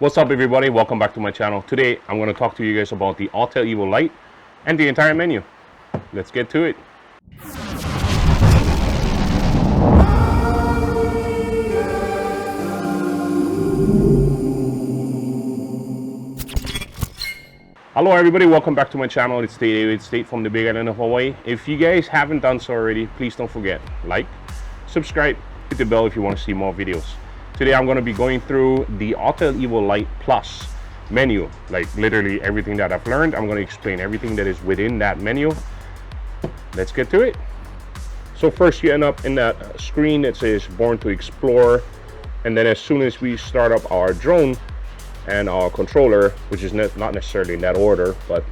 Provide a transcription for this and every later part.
What's up everybody, welcome back to my channel. Today I'm going to talk to you guys about the Autel Evo Lite and the entire menu. Let's get to it. Hello everybody, welcome back to my channel. It's David State from the big island of Hawaii. If you guys haven't done so already, please don't forget, like, subscribe, hit the bell if you want to see more videos. Today I'm going to be going through the Autel Evo Lite Plus menu, like literally everything that I've learned. I'm going to explain everything that is within that menu. Let's get to it. So first you end up in that screen that says Born to Explore, and then as soon as we start up our drone and our controller, which is not necessarily in that order, but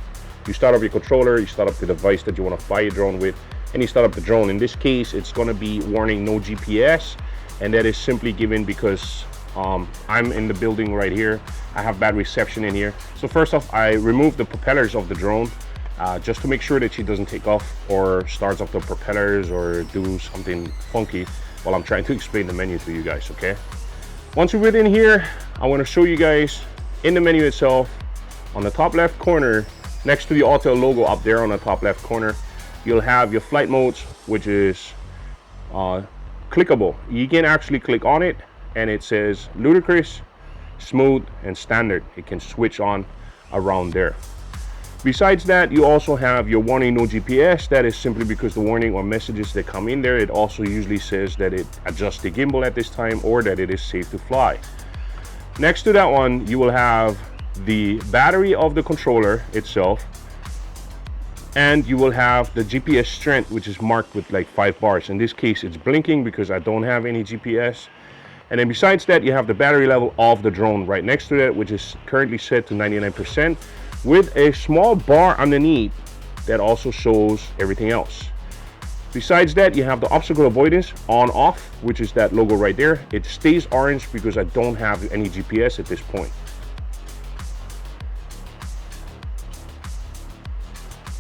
you start up your controller, you start up the device that you want to fly your drone with, and you start up the drone. In this case it's going to be warning no GPS, and that is simply given because I'm in the building right here. I have bad reception in here. So first off, I remove the propellers of the drone just to make sure that she doesn't take off or starts up the propellers or do something funky while I'm trying to explain the menu to you guys, okay? Once you're within here, I want to show you guys in the menu itself, on the top left corner, next to the Autel logo up there on the top left corner, you'll have your flight modes, which is clickable. You can actually click on it and it says ludicrous, smooth, and standard. It can switch on around there. Besides that, you also have your warning no GPS. That is simply because the warning or messages that come in there, it also usually says that it adjusts the gimbal at this time or that it is safe to fly. Next to that one, you will have the battery of the controller itself, and you will have the GPS strength, which is marked with like 5 bars. In this case it's blinking because I don't have any GPS. And then besides that, you have the battery level of the drone right next to that, which is currently set to 99%, with a small bar underneath that also shows everything else. Besides that, you have the obstacle avoidance on off, which is that logo right there. It stays orange because I don't have any GPS at this point.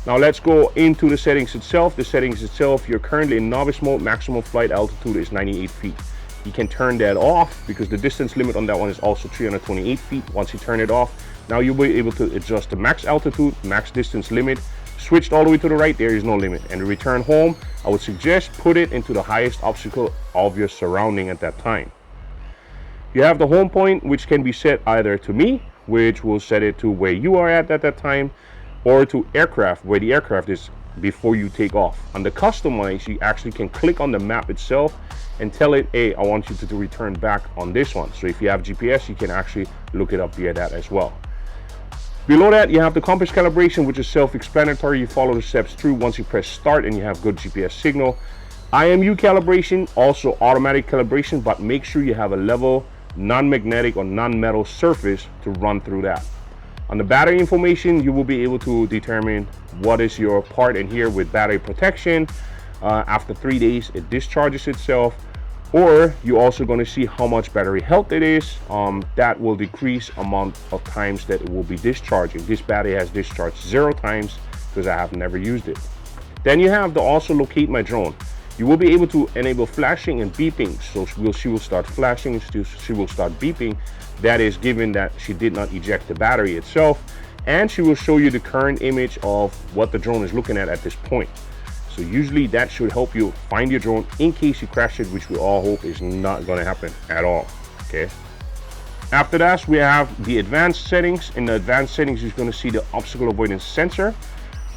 Now let's go into the settings itself. The settings itself, you're currently in novice mode. Maximum flight altitude is 98 feet. You can turn that off because the distance limit on that one is also 328 feet. Once you turn it off, now you'll be able to adjust the max altitude, max distance limit. Switched all the way to the right, there is no limit. And to return home, I would suggest put it into the highest obstacle of your surrounding at that time. You have the home point, which can be set either to me, which will set it to where you are at that time, or to aircraft, where the aircraft is before you take off. On the customize, you actually can click on the map itself and tell it, hey, I want you to return back on this one. So if you have GPS, you can actually look it up via that as well. Below that, you have the compass calibration, which is self-explanatory. You follow the steps through once you press start and you have good GPS signal. IMU calibration, also automatic calibration, but make sure you have a level non-magnetic or non-metal surface to run through that. On the battery information, you will be able to determine what is your part in here with battery protection. After 3 days, it discharges itself, or you're also going to see how much battery health it is. That will decrease amount of times that it will be discharging. This battery has discharged 0 times because I have never used it. Then you have the also locate my drone. You will be able to enable flashing and beeping. So she will start flashing, she will start beeping. That is given that she did not eject the battery itself, and she will show you the current image of what the drone is looking at this point. So usually that should help you find your drone in case you crash it, which we all hope is not going to happen at all. Okay. After that, we have the advanced settings. In the advanced settings, you're going to see the obstacle avoidance sensor.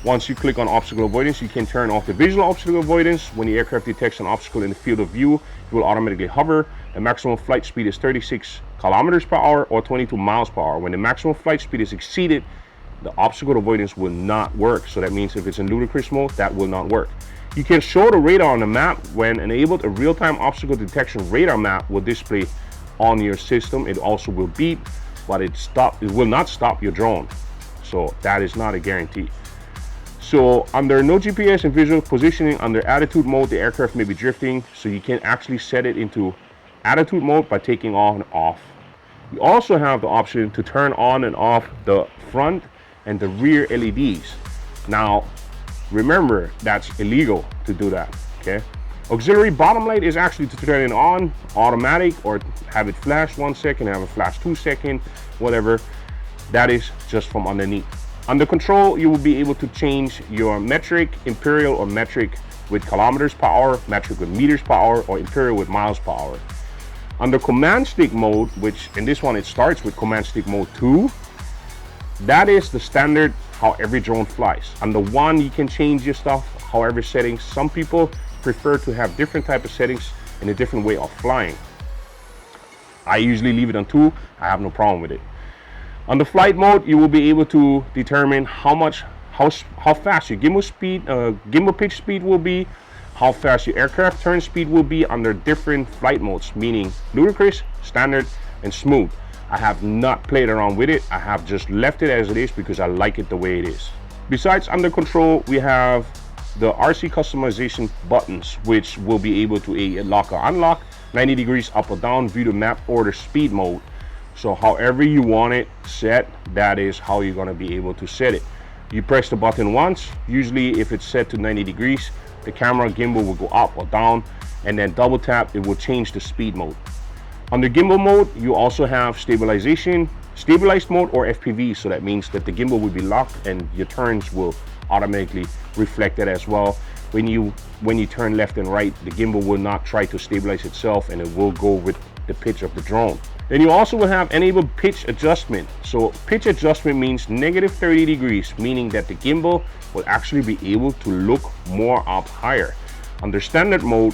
Once you click on obstacle avoidance, you can turn off the visual obstacle avoidance. When the aircraft detects an obstacle in the field of view, it will automatically hover. The maximum flight speed is 36 kilometers per hour or 22 miles per hour. When the maximum flight speed is exceeded, the obstacle avoidance will not work. So that means if it's in ludicrous mode, that will not work. You can show the radar on the map. When enabled, a real-time obstacle detection radar map will display on your system. It also will beep, but it will not stop your drone. So that is not a guarantee. So under no GPS and visual positioning, under attitude mode, the aircraft may be drifting. So you can actually set it into attitude mode by taking on and off. You also have the option to turn on and off the front and the rear LEDs. Now, remember, that's illegal to do that, okay? Auxiliary bottom light is actually to turn it on automatic or have it flash 1 second, have it flash 2 seconds. whatever. That is just from underneath. Under control, you will be able to change your metric, imperial or metric with kilometers per hour, metric with meters per hour, or imperial with miles per hour. Under command stick mode, which in this one it starts with command stick mode 2, that is the standard how every drone flies. Under 1, you can change your stuff, however settings. Some people prefer to have different type of settings and a different way of flying. I usually leave it on 2. I have no problem with it. Under flight mode, you will be able to determine how fast your gimbal pitch speed will be, how fast your aircraft turn speed will be under different flight modes, meaning ludicrous, standard, and smooth. I have not played around with it. I have just left it as it is because I like it the way it is. Besides under control, we have the RC customization buttons, which will be able to lock or unlock, 90 degrees up or down, view the map, or the speed mode. So however you want it set, that is how you're going to be able to set it. You press the button once. Usually if it's set to 90 degrees, the camera gimbal will go up or down, and then double tap, it will change the speed mode. Under gimbal mode, you also have stabilized mode or FPV, so that means that the gimbal will be locked and your turns will automatically reflect that as well. When you turn left and right, the gimbal will not try to stabilize itself and it will go with the pitch of the drone. Then you also will have enabled pitch adjustment. So pitch adjustment means negative 30 degrees, meaning that the gimbal will actually be able to look more up higher. Under standard mode,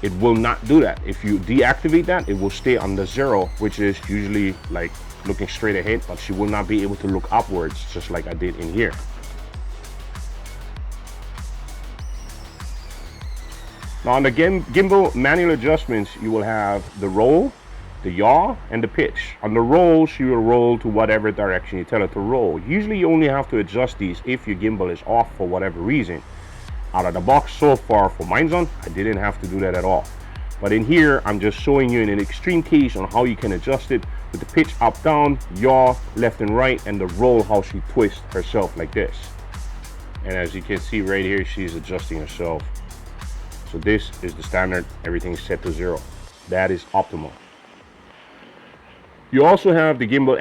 it will not do that. If you deactivate that, it will stay under 0, which is usually like looking straight ahead, but she will not be able to look upwards, just like I did in here. Now on the gimbal manual adjustments, you will have the roll, the yaw, and the pitch. On the roll, she will roll to whatever direction you tell it to roll. Usually you only have to adjust these if your gimbal is off for whatever reason. Out of the box so far for mine's on, I didn't have to do that at all. But in here, I'm just showing you in an extreme case on how you can adjust it with the pitch up, down, yaw, left and right, and the roll, how she twists herself like this. And as you can see right here, she's adjusting herself. So this is the standard, everything is set to 0. That is optimal. You also have the gimbal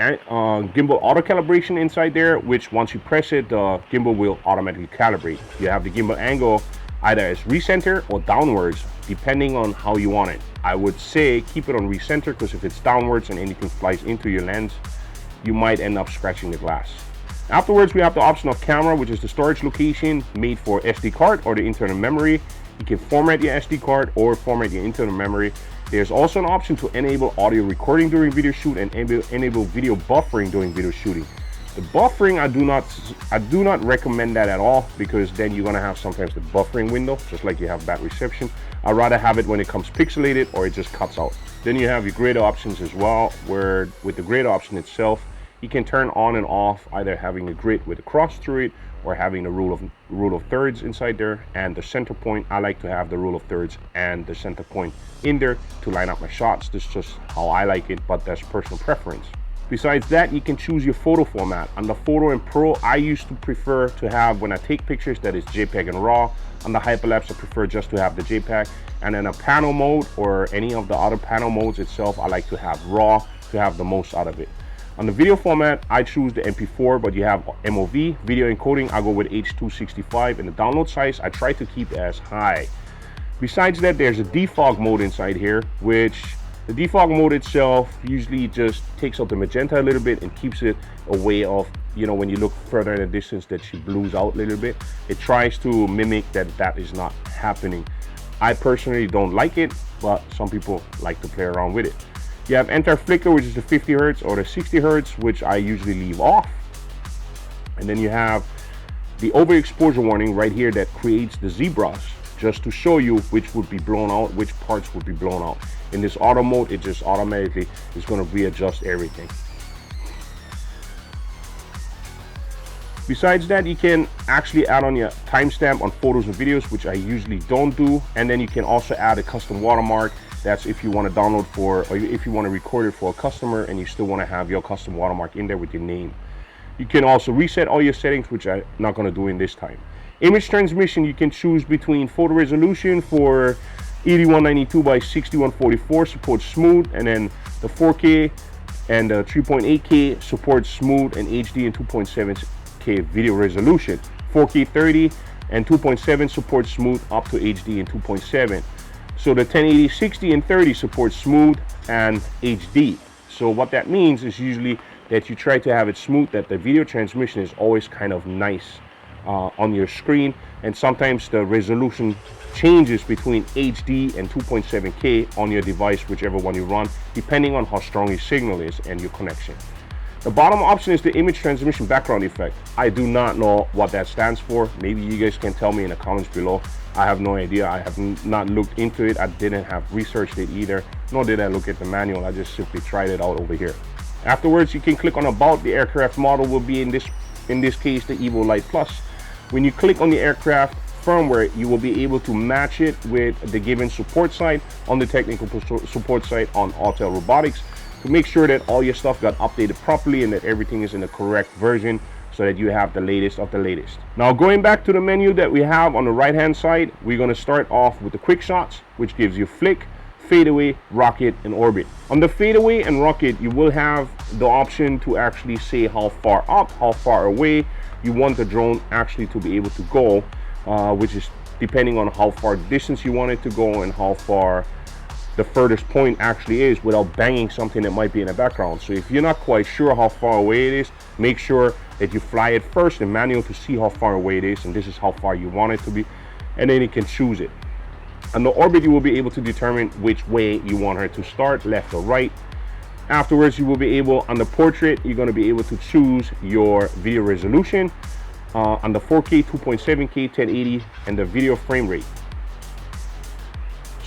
auto calibration inside there, which once you press it, the gimbal will automatically calibrate. You have the gimbal angle either as recenter or downwards, depending on how you want it. I would say keep it on recenter, because if it's downwards and anything flies into your lens, you might end up scratching the glass. Afterwards, we have the option of camera, which is the storage location made for SD card or the internal memory. You can format your SD card or format your internal memory. There's also an option to enable audio recording during video shoot and enable video buffering during video shooting. The buffering, I do not recommend that at all, because then you're gonna have sometimes the buffering window, just like you have bad reception. I'd rather have it when it comes pixelated or it just cuts out. Then you have your grid options as well, where with the grid option itself, you can turn on and off either having a grid with a cross through it or having the rule of thirds inside there, and the center point. I like to have the rule of thirds and the center point in there to line up my shots. This is just how I like it, but that's personal preference. Besides that, you can choose your photo format. On the Photo and Pro, I used to prefer to have, when I take pictures, that is JPEG and RAW. On the Hyperlapse, I prefer just to have the JPEG. And in a Pano mode or any of the other Pano modes itself, I like to have RAW to have the most out of it. On the video format, I choose the MP4, but you have MOV, video encoding, I go with H.265, and the download size, I try to keep as high. Besides that, there's a defog mode inside here, which the defog mode itself usually just takes out the magenta a little bit and keeps it away of, you know, when you look further in the distance that she blues out a little bit. It tries to mimic that is not happening. I personally don't like it, but some people like to play around with it. You have anti-flicker, which is the 50 Hertz or the 60 Hertz, which I usually leave off. And then you have the overexposure warning right here that creates the zebras, just to show you which would be blown out, which parts would be blown out. In this auto mode, it just automatically is going to readjust everything. Besides that, you can actually add on your timestamp on photos and videos, which I usually don't do. And then you can also add a custom watermark. That's if you want to download for, or if you want to record it for a customer and you still want to have your custom watermark in there with your name. You can also reset all your settings, which I'm not going to do in this time. Image transmission, you can choose between photo resolution for 8192 by 6144, supports smooth, and then the 4K And 3.8K supports smooth and HD and 2.7K video resolution. 4K 30 and 2.7 supports smooth up to HD and 2.7. So the 1080 60 and 30 supports smooth and HD. So what that means is usually that you try to have it smooth, that the video transmission is always kind of nice on your screen, and sometimes the resolution changes between HD and 2.7K on your device, whichever one you run, depending on how strong your signal is and your connection. The bottom option is the image transmission background effect. I do not know what that stands for. Maybe you guys can tell me in the comments below. I have no idea. I have not looked into it. I didn't have researched it either, nor did I look at the manual. I just simply tried it out over here. Afterwards, you can click on about. The aircraft model will be in this case the Evo Lite Plus. When you click on the aircraft firmware, you will be able to match it with the given support site on the technical support site on Autel Robotics to make sure that all your stuff got updated properly and that everything is in the correct version, so that you have the latest of the latest. Now, going back to the menu that we have on the right hand side, we're going to start off with the Quickshots, which gives you flick, fadeaway, rocket, and orbit. On the fadeaway and rocket, you will have the option to actually say how far up, how far away you want the drone actually to be able to go, which is depending on how far distance you want it to go and how far the furthest point actually is without banging something that might be in the background. So if you're not quite sure how far away it is, make sure that you fly it first in manual to see how far away it is, and this is how far you want it to be, and then you can choose it. On the orbit, you will be able to determine which way you want her to start, left or right. Afterwards, you will be able, on the portrait, you're going to be able to choose your video resolution on the 4K, 2.7K, 1080, and the video frame rate.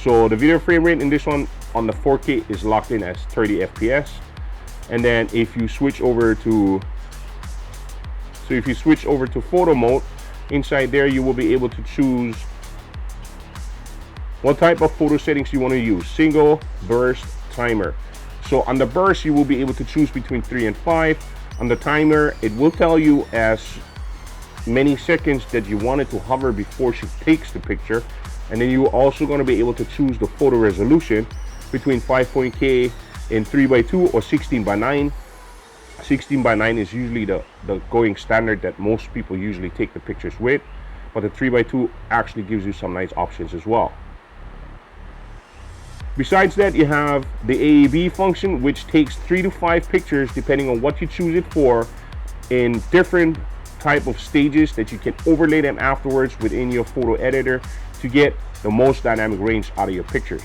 So the video frame rate in this one on the 4K is locked in as 30 FPS. And then if you switch over to photo mode, inside there you will be able to choose what type of photo settings you want to use: single, burst, timer. So on the burst, you will be able to choose between 3 and 5. On the timer, it will tell you as many seconds that you want it to hover before she takes the picture. And then you're also going to be able to choose the photo resolution between 5.K in 3:2 or 16:9. 16:9 is usually the going standard that most people usually take the pictures with, but the 3:2 actually gives you some nice options as well. Besides that, you have the AAB function, which takes 3 to 5 pictures depending on what you choose it for in different type of stages that you can overlay them afterwards within your photo editor to get the most dynamic range out of your pictures.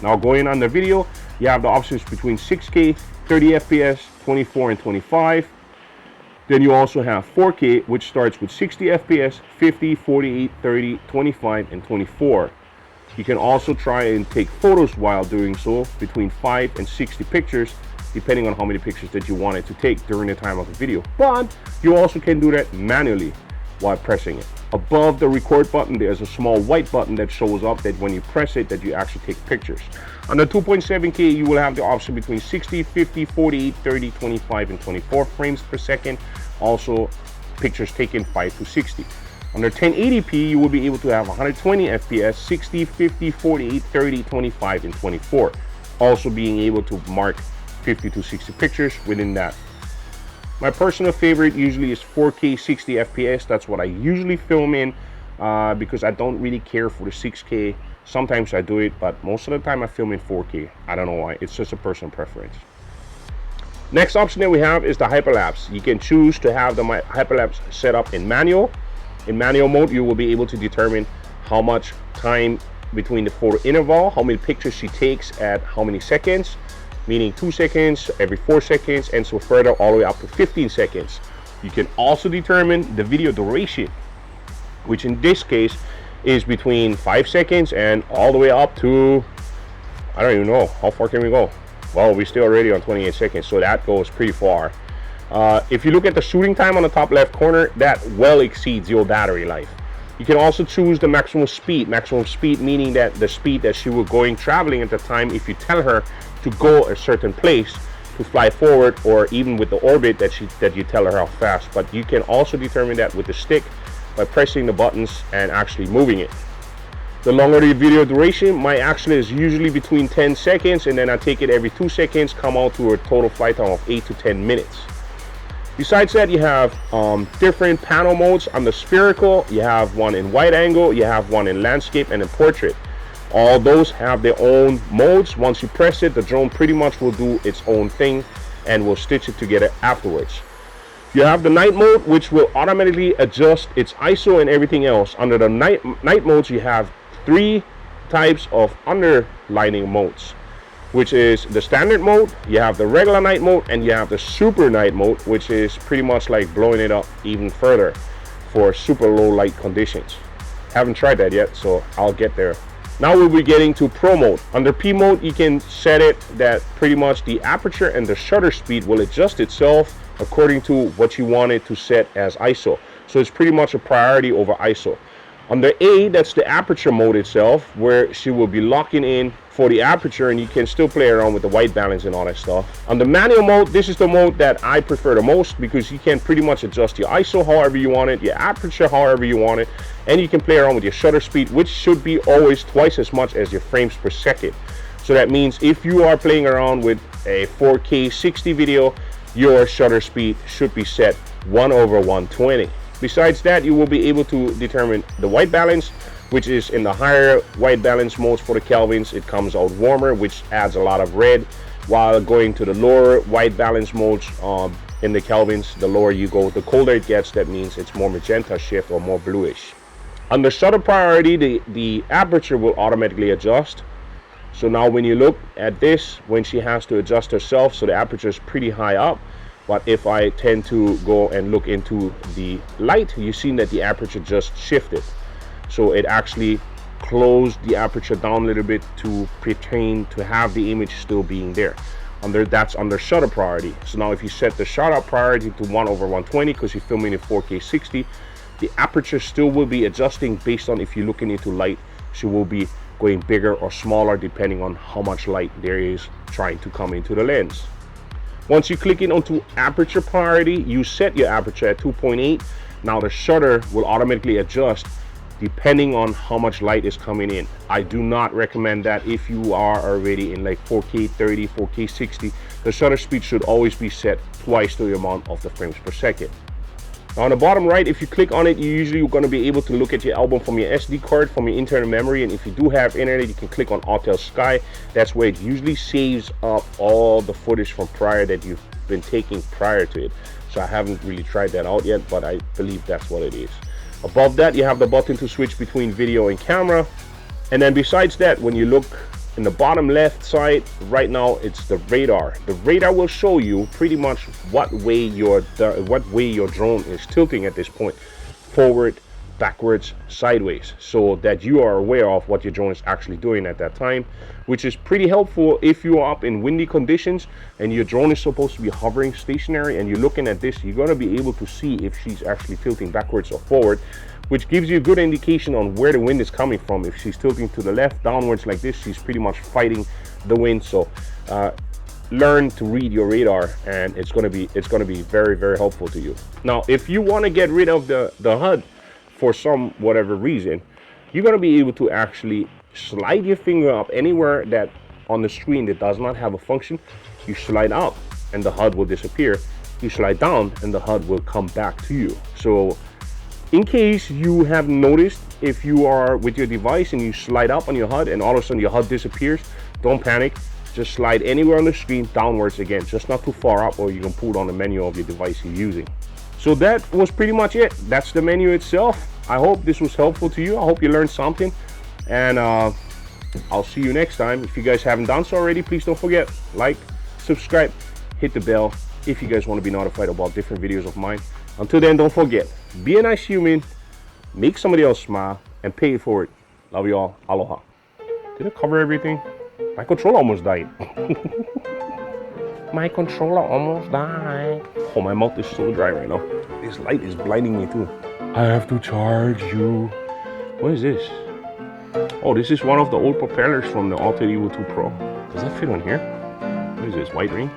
Now, going on the video, you have the options between 6K, 30 FPS, 24 and 25. Then you also have 4K, which starts with 60 FPS, 50, 48, 30, 25 and 24. You can also try and take photos while doing so, between 5 and 60 pictures, depending on how many pictures that you want it to take during the time of the video. But you also can do that manually while pressing it. Above the record button, there's a small white button that shows up that when you press it, that you actually take pictures. On the 2.7K, you will have the option between 60, 50, 48, 30, 25 and 24 frames per second. Also pictures taken 5 to 60. Under 1080p, you will be able to have 120 FPS, 60, 50, 48, 30, 25, and 24. Also being able to mark 50 to 60 pictures within that. My personal favorite usually is 4K 60 FPS. That's what I usually film in because I don't really care for the 6K. Sometimes I do it, but most of the time I film in 4K. I don't know why. It's just a personal preference. Next option that we have is the Hyperlapse. You can choose to have the Hyperlapse set up in manual. In manual mode, you will be able to determine how much time between the photo interval, how many pictures she takes at how many seconds, meaning 2 seconds, every 4 seconds, and so further all the way up to 15 seconds. You can also determine the video duration, which in this case is between 5 seconds and all the way up to, I don't even know, how far can we go? Well, we're still already on 28 seconds, so that goes pretty far. If you look at the shooting time on the top left corner, that well exceeds your battery life. You can also choose the maximum speed meaning that the speed that she was traveling at the time, if you tell her to go a certain place to fly forward, or even with the orbit that you tell her how fast. But you can also determine that with the stick by pressing the buttons and actually moving it. The longer the video duration, my action is usually between 10 seconds, and then I take it every 2 seconds, come out to a total flight time of 8 to 10 minutes. Besides that, you have different panel modes. On the spherical, you have one in wide angle, you have one in landscape and in portrait. All those have their own modes. Once you press it, the drone pretty much will do its own thing and will stitch it together afterwards. You have the night mode, which will automatically adjust its ISO and everything else. Under the night modes, you have 3 types of underlining modes, which is the standard mode, you have the regular night mode, and you have the super night mode, which is pretty much like blowing it up even further for super low light conditions. Haven't tried that yet, so I'll get there. Now we'll be getting to Pro mode. Under P mode, you can set it that pretty much the aperture and the shutter speed will adjust itself according to what you want it to set as ISO. So it's pretty much a priority over ISO. Under A, that's the aperture mode itself, where she will be locking in for the aperture, and you can still play around with the white balance and all that stuff. On the manual mode, this is the mode that I prefer the most, because you can pretty much adjust your ISO however you want it, your aperture however you want it, and you can play around with your shutter speed, which should be always twice as much as your frames per second. So that means if you are playing around with a 4K 60 video, your shutter speed should be set 1/120. Besides that, you will be able to determine the white balance, which is in the higher white balance modes for the Kelvins. It comes out warmer, which adds a lot of red, while going to the lower white balance modes in the Kelvins, the lower you go, the colder it gets. That means it's more magenta shift or more bluish. Under shutter priority, the aperture will automatically adjust. So now when you look at this, when she has to adjust herself, so the aperture is pretty high up. But if I tend to go and look into the light, you've seen that the aperture just shifted. So it actually closed the aperture down a little bit to pertain to have the image still being there. That's under shutter priority. So now if you set the shutter priority to 1/120, because you're filming in 4K 60, the aperture still will be adjusting based on if you're looking into light. She will be going bigger or smaller depending on how much light there is trying to come into the lens. Once you click it onto aperture priority, you set your aperture at 2.8. Now the shutter will automatically adjust depending on how much light is coming in. I do not recommend that if you are already in like 4K 30, 4K 60. The shutter speed should always be set twice the amount of the frames per second. Now on the bottom right, if you click on it, you're usually going to be able to look at your album from your SD card, from your internal memory. And if you do have internet, you can click on Autel Sky. That's where it usually saves up all the footage from prior that you've been taking prior to it. So I haven't really tried that out yet, but I believe that's what it is. Above that, you have the button to switch between video and camera. And then besides that, when you look in the bottom left side, right now it's the radar. The radar will show you pretty much what way your drone is tilting at this point, forward, backwards, sideways, so that you are aware of what your drone is actually doing at that time, which is pretty helpful if you are up in windy conditions and your drone is supposed to be hovering stationary and you're looking at this. You're going to be able to see if she's actually tilting backwards or forward, which gives you a good indication on where the wind is coming from. If she's tilting to the left, downwards like this, she's pretty much fighting the wind. So learn to read your radar, and it's going to be very, very helpful to you. Now, if you want to get rid of the HUD for some whatever reason, you're going to be able to actually slide your finger up anywhere that on the screen that does not have a function. You slide up and the HUD will disappear. You slide down and the HUD will come back to you. So in case you have noticed, if you are with your device and you slide up on your HUD and all of a sudden your HUD disappears, don't panic. Just slide anywhere on the screen downwards again, just not too far up, or you can pull down the menu of your device you're using. So that was pretty much it. That's the menu itself. I hope this was helpful to you. I hope you learned something, and I'll see you next time. If you guys haven't done so already, please don't forget, like, subscribe, hit the bell if you guys want to be notified about different videos of mine. Until then, don't forget, be a nice human, make somebody else smile, and pay it forward. Love you all. Aloha. Did I cover everything? My controller almost died. My controller almost died. Oh, my mouth is so dry right now. This light is blinding me too. I have to charge you. What is this? Oh, this is one of the old propellers from the Autel Evo 2 Pro. Does that fit on here? What is this, white ring?